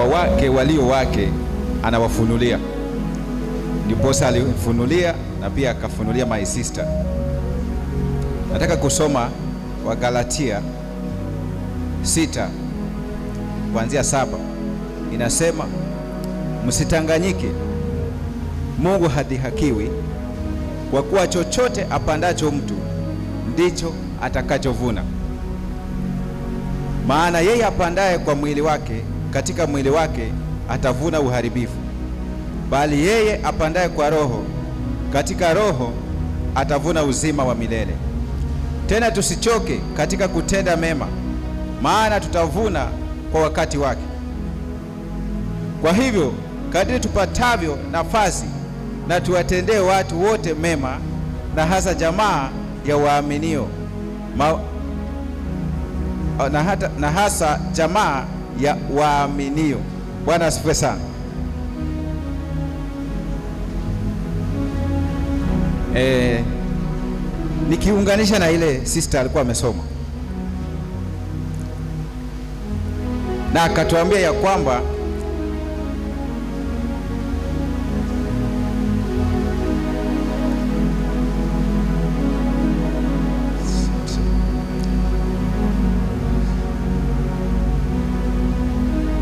kwa wake walio wake anawafunulia. Ndiposa alifunulia na pia akafunulia my sister. Nataka kusoma Wagalatia 6 kuanzia 7. Inasema, msitanganyike, Mungu hadhihakiwi, kwa kuwa chochote apandacho mtu ndicho atakachovuna. Maana yeye apandaye kwa mwili wake, katika mwili wake atavuna uharibifu, bali yeye apandaye kwa Roho, katika Roho atavuna uzima wa milele. Tena tusichoke katika kutenda mema, maana tutavuna kwa wakati wake. Kwa hivyo kadiri tupatavyo nafasi, na tuwatendee watu wote mema, na hasa jamaa ya waaminio, na hasa jamaa ya waaminio. Bwana asifiwe sana. Nikiunganisha na ile sister alikuwa amesoma na akatuambia ya kwamba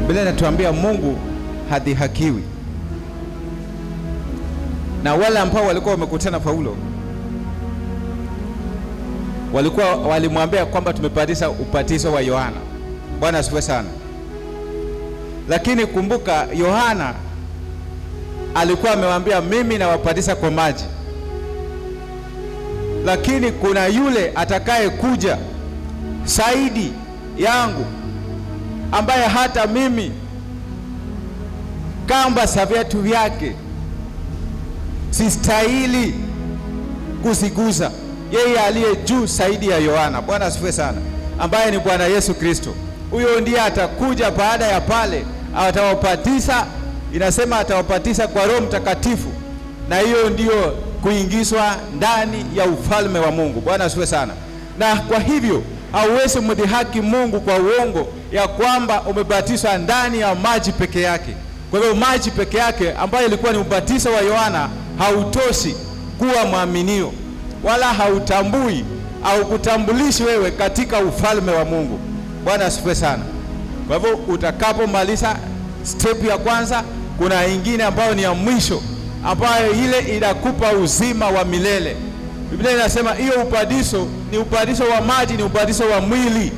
Biblia inatuambia Mungu hadhihakiwi. Na wale ambao walikuwa wamekutana Paulo walimwambia kwamba tumepatisa ubatizo wa Yohana. Bwana asifiwe sana. Lakini kumbuka, Yohana alikuwa amemwambia mimi nawapatisa kwa maji, lakini kuna yule atakaye kuja zaidi yangu, ambaye hata mimi kamba za viatu vyake sistahili kuzigusa. Yeye aliye juu zaidi ya Yohana, Bwana asifiwe sana, ambaye ni Bwana Yesu Kristo. Huyo ndiye atakuja baada ya pale, atawapatisa. Inasema atawapatisa kwa Roho Mtakatifu, na hiyo ndiyo kuingizwa ndani ya ufalme wa Mungu. Bwana asifiwe sana. Na kwa hivyo hauwezi mdhihaki Mungu kwa uongo ya kwamba umebatizwa ndani ya maji peke yake. Kwa hivyo maji peke yake ambayo ilikuwa ni ubatizo wa Yohana hautoshi kuwa mwaminio, wala hautambui au kutambulishi wewe katika ufalme wa Mungu. Bwana asifiwe sana. Kwa hivyo utakapomaliza step ya kwanza, kuna ingine ambayo ni ya mwisho, ambayo ile inakupa uzima wa milele. Biblia inasema hiyo ubatizo ni ubatizo wa maji, ni ubatizo wa mwili.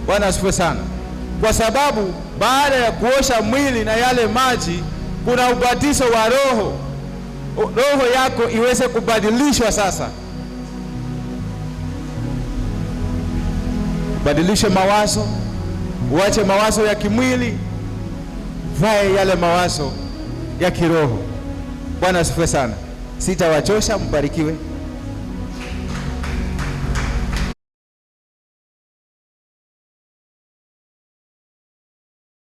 Bwana asifiwe sana. Kwa sababu baada ya kuosha mwili na yale maji, kuna ubatizo wa roho. Roho yako iweze kubadilishwa sasa. Badilishe mawazo, uache mawazo ya kimwili, vae yale mawazo ya kiroho. Bwana asifiwe sana. Sitawachosha, mbarikiwe.